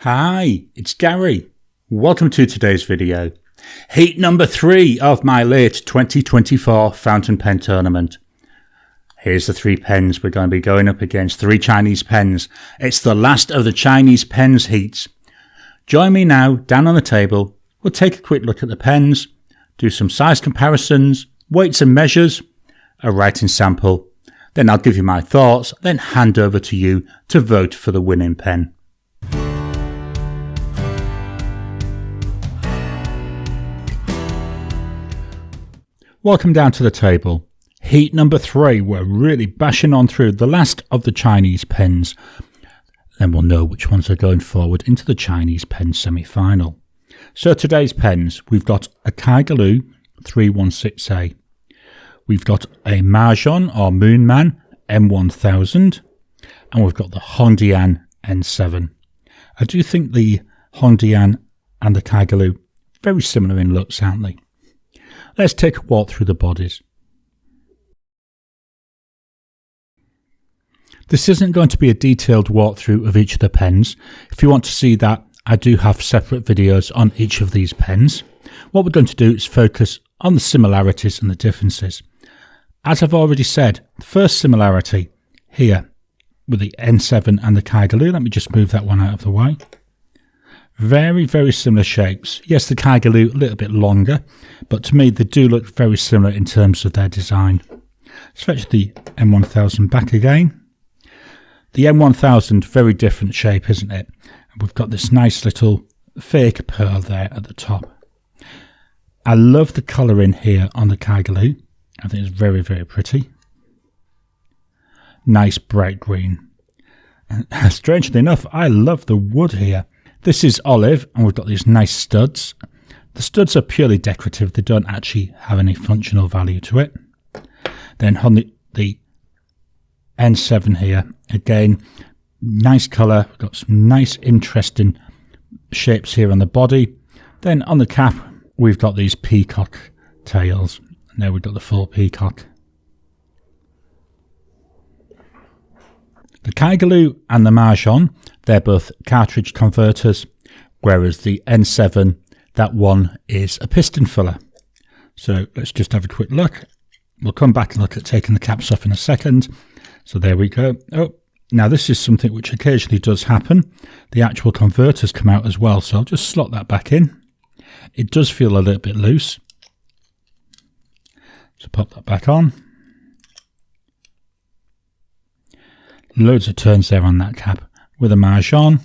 Hi, it's Gary. Welcome to today's video. Heat number 3 of my late 2024 Fountain Pen tournament. Here's the 3 pens we're going to be going up against, 3 Chinese pens. It's the last of the Chinese pens heats. Join me now down on the table. We'll take a quick look at the pens, do some size comparisons, weights and measures, a writing sample. Then I'll give you my thoughts, then hand over to you to vote for the winning pen. Welcome down to the table. Heat number 3, we're really bashing on through the last of the Chinese pens. Then we'll know which ones are going forward into the Chinese pen semi-final. So today's pens, we've got a Kaigelu 316A. We've got a Majohn or Moonman M1000. And we've got the HongDian N7. I do think the HongDian and the Kaigelu very similar in looks, aren't they? Let's take a walk through the bodies. This isn't going to be a detailed walkthrough of each of the pens. If you want to see that, I do have separate videos on each of these pens. What we're going to do is focus on the similarities and the differences. As I've already said, the first similarity here with the N7 and the Kaigelu, let me just move that one out of the way. Very, very similar shapes. Yes, the Kaigelu a little bit longer, but to me they do look very similar in terms of their design. Let's fetch the M1000 back again. The M1000, very different shape, isn't it? And we've got this nice little fake pearl there at the top. I love the colour in here on the Kaigelu. I think it's very, very pretty. Nice bright green. And strangely enough, I love the wood here. This is olive, and we've got these nice studs. The studs are purely decorative. They don't actually have any functional value to it. Then on the N7 here, again, nice colour. We've got some nice, interesting shapes here on the body. Then on the cap, we've got these peacock tails. And there we've got the full peacock. The Kaigelu and the Majohn, they're both cartridge converters, whereas the N7, that one is a piston filler. So let's just have a quick look. We'll come back and look at taking the caps off in a second. So there we go. Oh, now this is something which occasionally does happen. The actual converters come out as well, so I'll just slot that back in. It does feel a little bit loose. So pop that back on. Loads of turns there on that cap with a Majohn.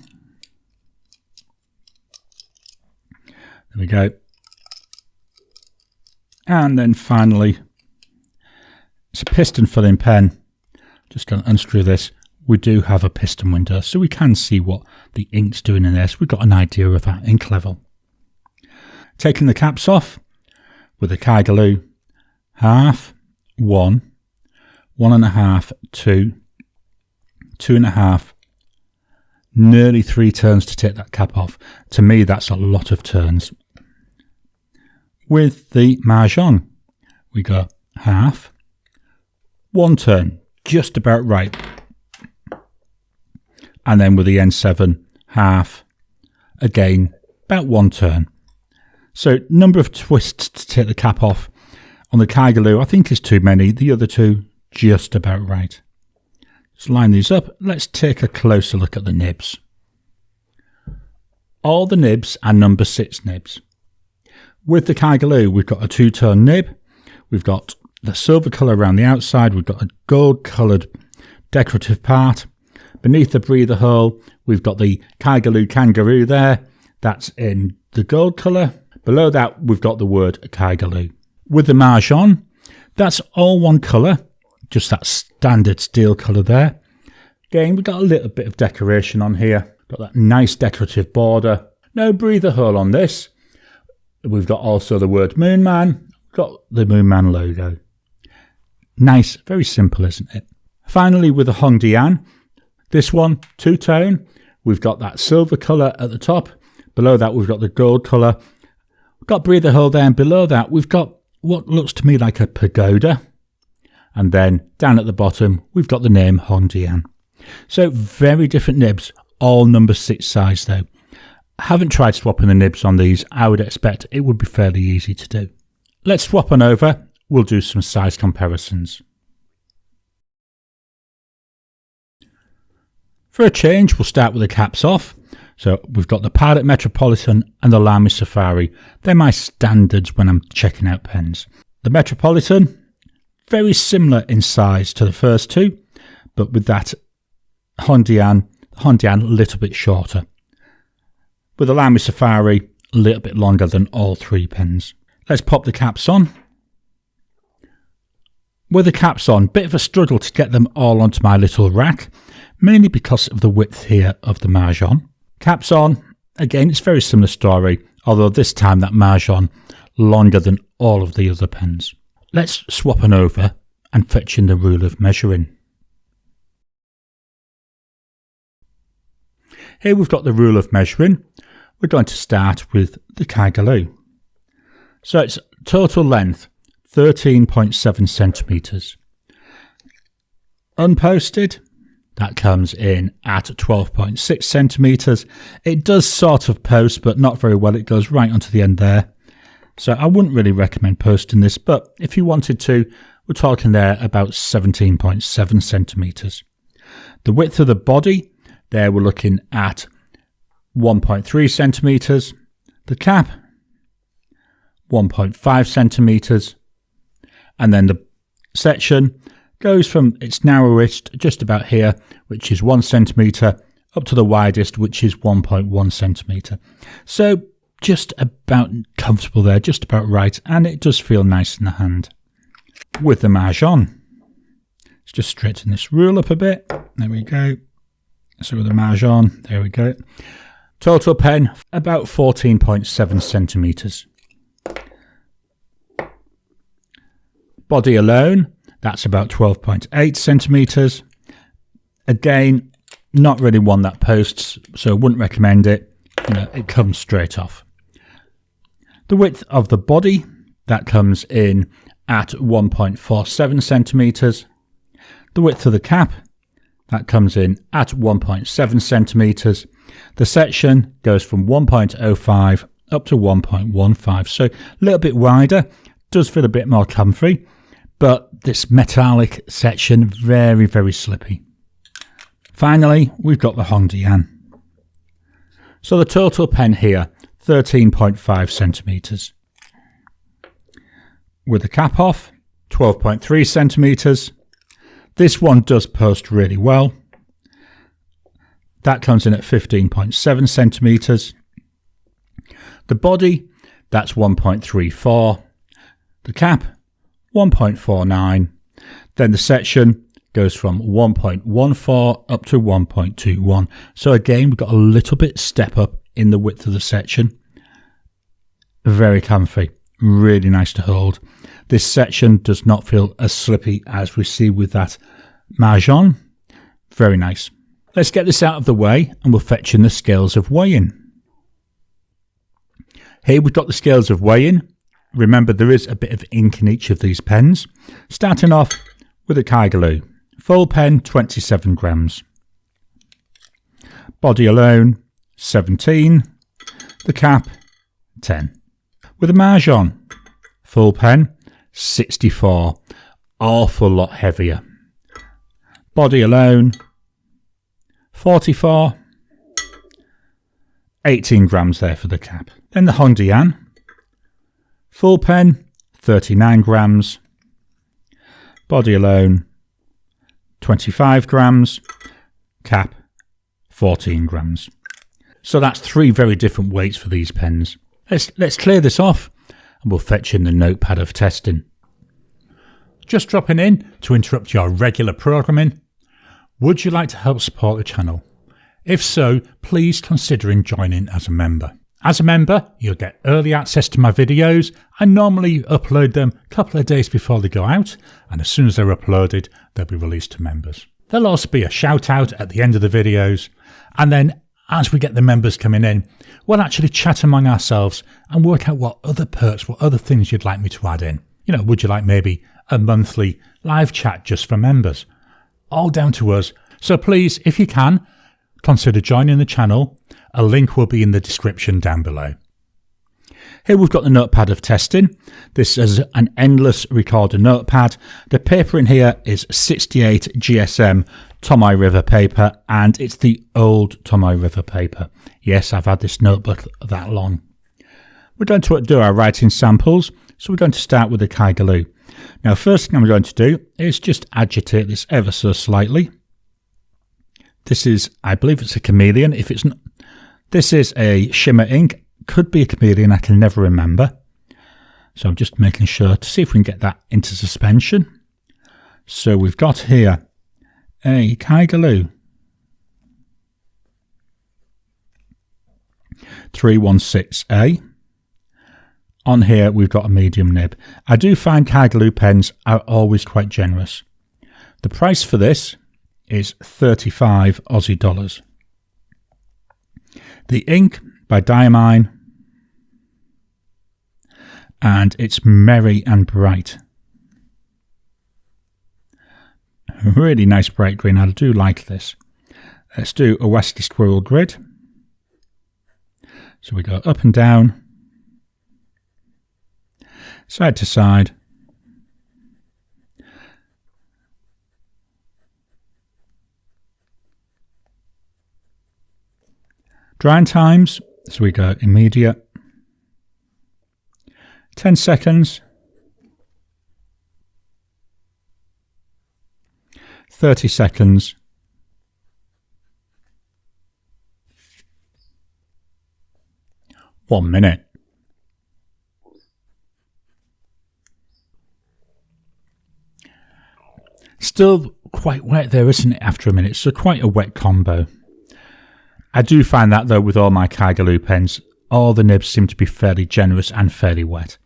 There we go. And then finally, it's a piston filling pen. Just going to unscrew this. We do have a piston window, so we can see what the ink's doing in there. So we've got an idea of that ink level. Taking the caps off with the Kaigelu, half, 1, 1.5, 2, 2.5, nearly 3 turns to take that cap off. To me, that's a lot of turns. With the Majohn, we go half, 1 turn, just about right. And then with the N7, half, again, about 1 turn. So number of twists to take the cap off. On the Kaigelu, I think is too many. The other two, just about right. Let's line these up. Let's take a closer look at the nibs. All the nibs are number 6 nibs. With the Kaigelu, we've got a 2-tone nib. We've got the silver colour around the outside. We've got a gold-coloured decorative part. Beneath the breather hole, we've got the Kaigelu kangaroo there. That's in the gold colour. Below that, we've got the word Kaigelu. With the Majohn, that's all one colour. Just that standard steel colour there. Again, we've got a little bit of decoration on here. Got that nice decorative border. No breather hole on this. We've got also the word Moonman. We've got the Moonman logo. Nice, very simple, isn't it? Finally, with the HongDian, this one, 2-tone. We've got that silver colour at the top. Below that, we've got the gold colour. We've got breather hole there, and below that, we've got what looks to me like a pagoda. And then down at the bottom, we've got the name HongDian. So very different nibs, all number 6 size though. I haven't tried swapping the nibs on these. I would expect it would be fairly easy to do. Let's swap on over. We'll do some size comparisons. For a change, we'll start with the caps off. So we've got the Pilot Metropolitan and the Lamy Safari. They're my standards when I'm checking out pens. The Metropolitan, very similar in size to the first two, but with that HongDian a little bit shorter. With the Lamy Safari, a little bit longer than all three pens. Let's pop the caps on. With the caps on, bit of a struggle to get them all onto my little rack, mainly because of the width here of the Majohn. Caps on, again, it's a very similar story, although this time that Majohn longer than all of the other pens. Let's swap on over and fetch in the rule of measuring. Here we've got the rule of measuring. We're going to start with the Kaigelu. So it's total length 13.7 centimetres. Unposted, that comes in at 12.6 centimetres. It does sort of post, but not very well. It goes right onto the end there. So I wouldn't really recommend posting this, but if you wanted to, we're talking there about 17.7 centimetres. The width of the body, there we're looking at 1.3 centimetres. The cap, 1.5 centimetres. And then the section goes from its narrowest, just about here, which is 1 centimetre, up to the widest, which is 1.1 centimetre. So just about comfortable there, just about right, and it does feel nice in the hand. With the Majohn, let's just straighten this rule up a bit. There we go. So with the Majohn, there we go. Total pen, about 14.7 centimetres. Body alone, that's about 12.8 centimetres. Again, not really one that posts, so wouldn't recommend it. It comes straight off. The width of the body, that comes in at 1.47 centimetres. The width of the cap, that comes in at 1.7 centimetres. The section goes from 1.05 up to 1.15, so a little bit wider, does feel a bit more comfy, but this metallic section, very, very slippy. Finally, we've got the HongDian. So the total pen here, 13.5 centimetres. With the cap off, 12.3 centimetres. This one does post really well. That comes in at 15.7 centimetres. The body, that's 1.34. The cap, 1.49. Then the section goes from 1.14 up to 1.21. So again, we've got a little bit step up in the width of the section. Very comfy, really nice to hold. This section does not feel as slippy as we see with that Majohn. Very nice. Let's get this out of the way and we'll fetch in the scales of weighing. Here we've got the scales of weighing. Remember, there is a bit of ink in each of these pens. Starting off with a Kaigelu. Full pen, 27 grams. Body alone, 17. The cap, 10. With a Majohn. Full pen, 64. Awful lot heavier. Body alone, 44. 18 grams there for the cap. Then the HongDian. Full pen, 39 grams. Body alone, 25 grams. Cap, 14 grams. So that's three very different weights for these pens. Let's clear this off and we'll fetch in the notepad of testing. Just dropping in to interrupt your regular programming. Would you like to help support the channel? If so, please consider joining as a member. As a member, you'll get early access to my videos. I normally upload them a couple of days before they go out, and as soon as they're uploaded, they'll be released to members. There'll also be a shout out at the end of the videos, and then as we get the members coming in, we'll actually chat among ourselves and work out what other perks, what other things you'd like me to add in. Would you like maybe a monthly live chat just for members? All down to us. So please, if you can, consider joining the channel. A link will be in the description down below. Here we've got the notepad of testing. This is an endless recorder notepad. The paper in here is 68 GSM Tomoe River paper, and it's the old Tomoe River paper. Yes, I've had this notebook that long. We're going to do our writing samples, so we're going to start with the Kaigelu. Now, first thing I'm going to do is just agitate this ever so slightly. This is, I believe it's a chameleon. If it's not, this is a shimmer ink. Could be a chameleon, I can never remember. So I'm just making sure to see if we can get that into suspension. So we've got here a Kaigelu 316A. On here we've got a medium nib. I do find Kaigelu pens are always quite generous. The price for this is 35 Aussie dollars. The ink by Dimaine, and it's merry and bright. Really nice bright green. I do like this. Let's do a Westy Squirrel grid. So we go up and down, side to side. Drying times, so we go immediate, 10 seconds, 30 seconds, 1 minute. Still quite wet there, isn't it, after a minute? So quite a wet combo. I do find that, though, with all my Kaigelu pens, all the nibs seem to be fairly generous and fairly wet.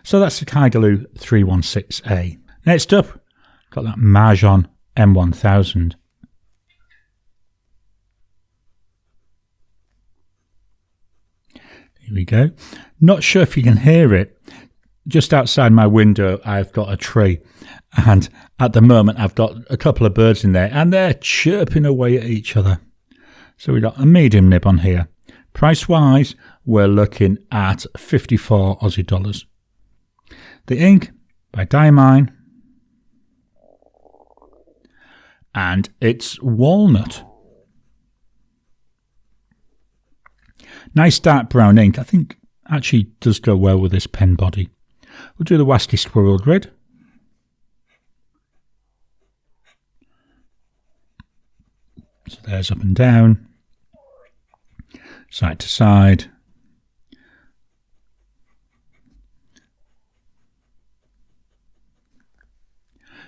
So that's the Kaigelu 316A. Next up, got that Majohn M1000. Here we go. Not sure if you can hear it. Just outside my window, I've got a tree. And at the moment, I've got a couple of birds in there, and they're chirping away at each other. So we've got a medium nib on here. Price-wise, we're looking at 54 Aussie dollars. The ink by Dimaine, and it's Walnut. Nice dark brown ink. I think actually does go well with this pen body. We'll do the Westy Squirrel grid. So there's up and down, side to side.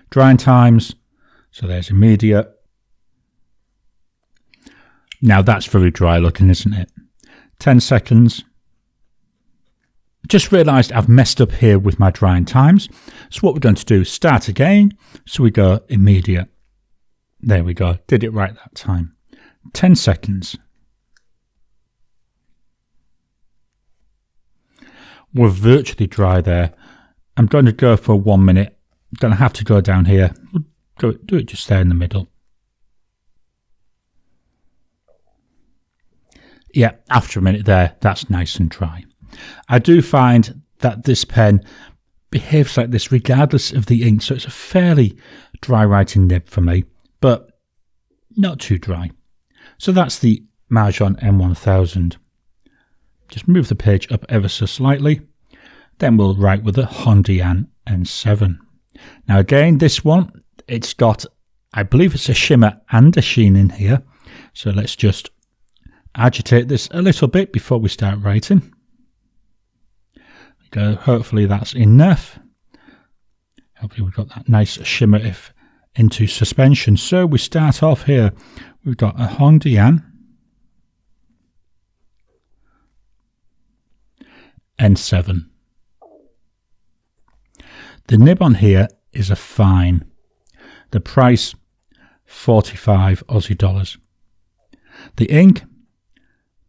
Drying times, so there's immediate. Now that's very dry looking, isn't it? 10 seconds. Just realised I've messed up here with my drying times. So what we're going to do is start again. So we go immediate. There we go. Did it right that time. 10 seconds. We're virtually dry there. I'm going to go for 1 minute. I'm going to have to go down here. We'll do it just there in the middle. Yeah, after a minute there, that's nice and dry. I do find that this pen behaves like this regardless of the ink, so it's a fairly dry writing nib for me, but not too dry. So that's the Majohn M1000. Just move the page up ever so slightly. Then we'll write with the HongDian N7. Now again, this one, it's got, I believe it's a shimmer and a sheen in here. So let's just agitate this a little bit before we start writing. Go. Hopefully that's enough. Hopefully we've got that nice shimmer into suspension. So we start off here. We've got a HongDian N7. The nib on here is a fine. The price 45 Aussie dollars. The ink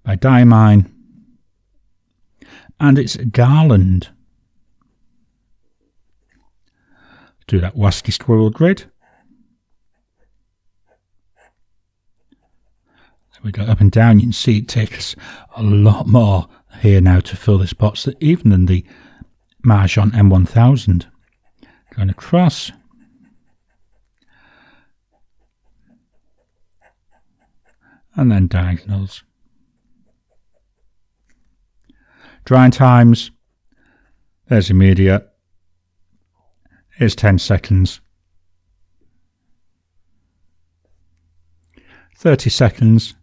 by Dimaine, and it's Garland. Do that Westy Squirrel grid. we go up and down. You can see it takes a lot more here now to fill this box, even than the Majohn M1000. Going across. And then diagonals. Drying times. There's immediate. Here's 10 seconds. 30 seconds.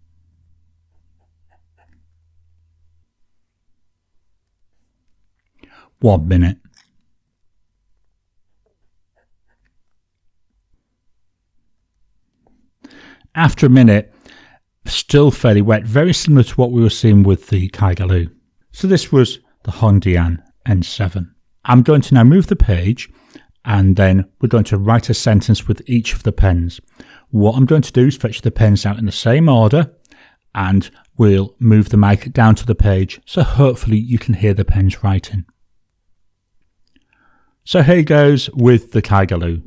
1 minute. After a minute, still fairly wet, very similar to what we were seeing with the Kaigelu. So this was the HongDian N7. I'm going to now move the page, and then we're going to write a sentence with each of the pens. What I'm going to do is fetch the pens out in the same order, and we'll move the mic down to the page, so hopefully you can hear the pens writing. So here goes with the Kaigelu.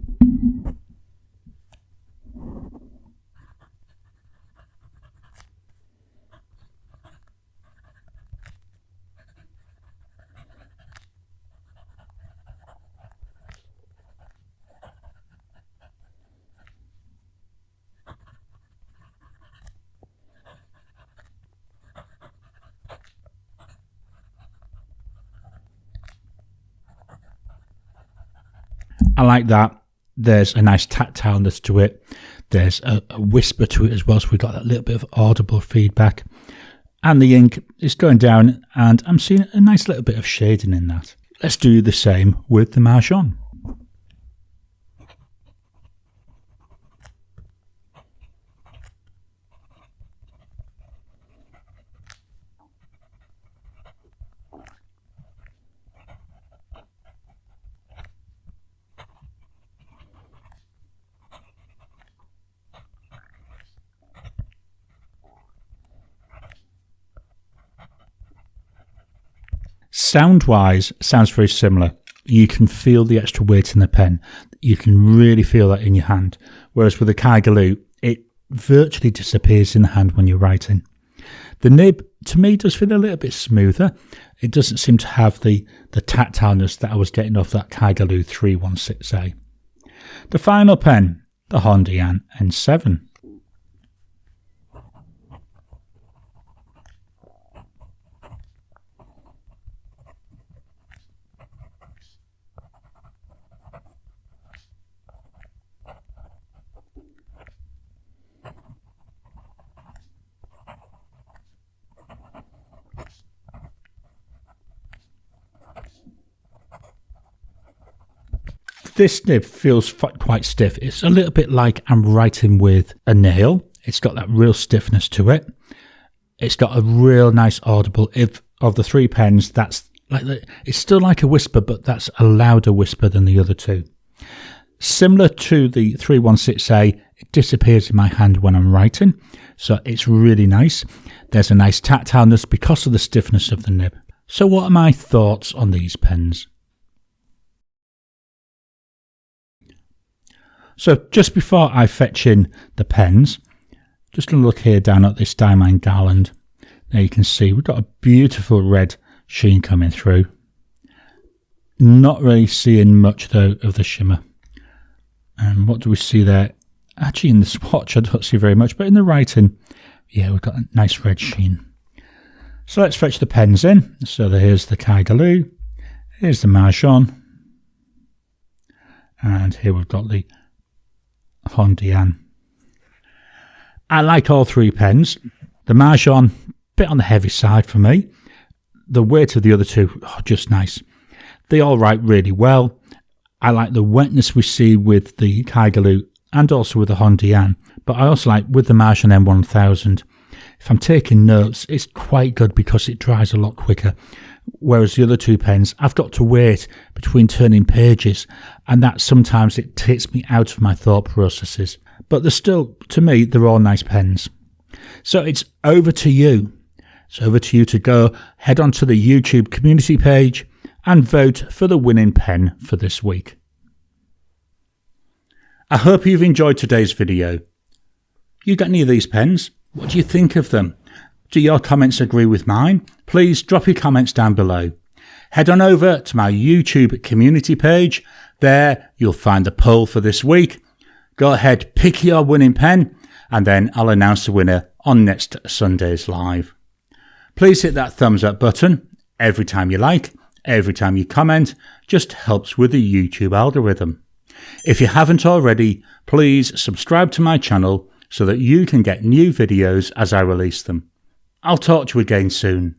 I like that. There's a nice tactileness to it. There's a whisper to it as well, so we've got that little bit of audible feedback. And the ink is going down, and I'm seeing a nice little bit of shading in that. Let's do the same with the Majohn. Sound-wise, sounds very similar. You can feel the extra weight in the pen. You can really feel that in your hand. Whereas with the Kaigelu, it virtually disappears in the hand when you're writing. The nib, to me, does feel a little bit smoother. It doesn't seem to have the tactileness that I was getting off that Kaigelu 316A. The final pen, the HongDian N7. This nib feels quite stiff. It's a little bit like I'm writing with a nail. It's got that real stiffness to it. It's got a real nice audible. If of the three pens, that's like it's still like a whisper, but that's a louder whisper than the other two. Similar to the 316A, it disappears in my hand when I'm writing, so it's really nice. There's a nice tactileness because of the stiffness of the nib. So what are my thoughts on these pens? So just before I fetch in the pens, just going to look here down at this Dimaine Garland. There you can see we've got a beautiful red sheen coming through. Not really seeing much though of the shimmer. And what do we see there? Actually in the swatch I don't see very much, but in the writing, yeah, we've got a nice red sheen. So let's fetch the pens in. So here's the Kaigelu, here's the Majohn, and here we've got the HongDian. I like all three pens. The Majohn, bit on the heavy side for me. The weight of the other two, just nice. They all write really well. I like the wetness we see with the Kaigelu and also with the HongDian. But I also like with the Majohn M1000. If I'm taking notes, it's quite good because it dries a lot quicker. Whereas the other two pens, I've got to wait between turning pages, and that sometimes it takes me out of my thought processes. But they're still, to me, they're all nice pens. So it's over to you. It's over to you to go, head onto the YouTube community page and vote for the winning pen for this week. I hope you've enjoyed today's video. You got any of these pens? What do you think of them? Do your comments agree with mine? Please drop your comments down below. Head on over to my YouTube community page. There you'll find the poll for this week. Go ahead, pick your winning pen, and then I'll announce the winner on next Sunday's live. Please hit that thumbs up button. Every time you like, every time you comment, just helps with the YouTube algorithm. If you haven't already, please subscribe to my channel so that you can get new videos as I release them. I'll talk to you again soon.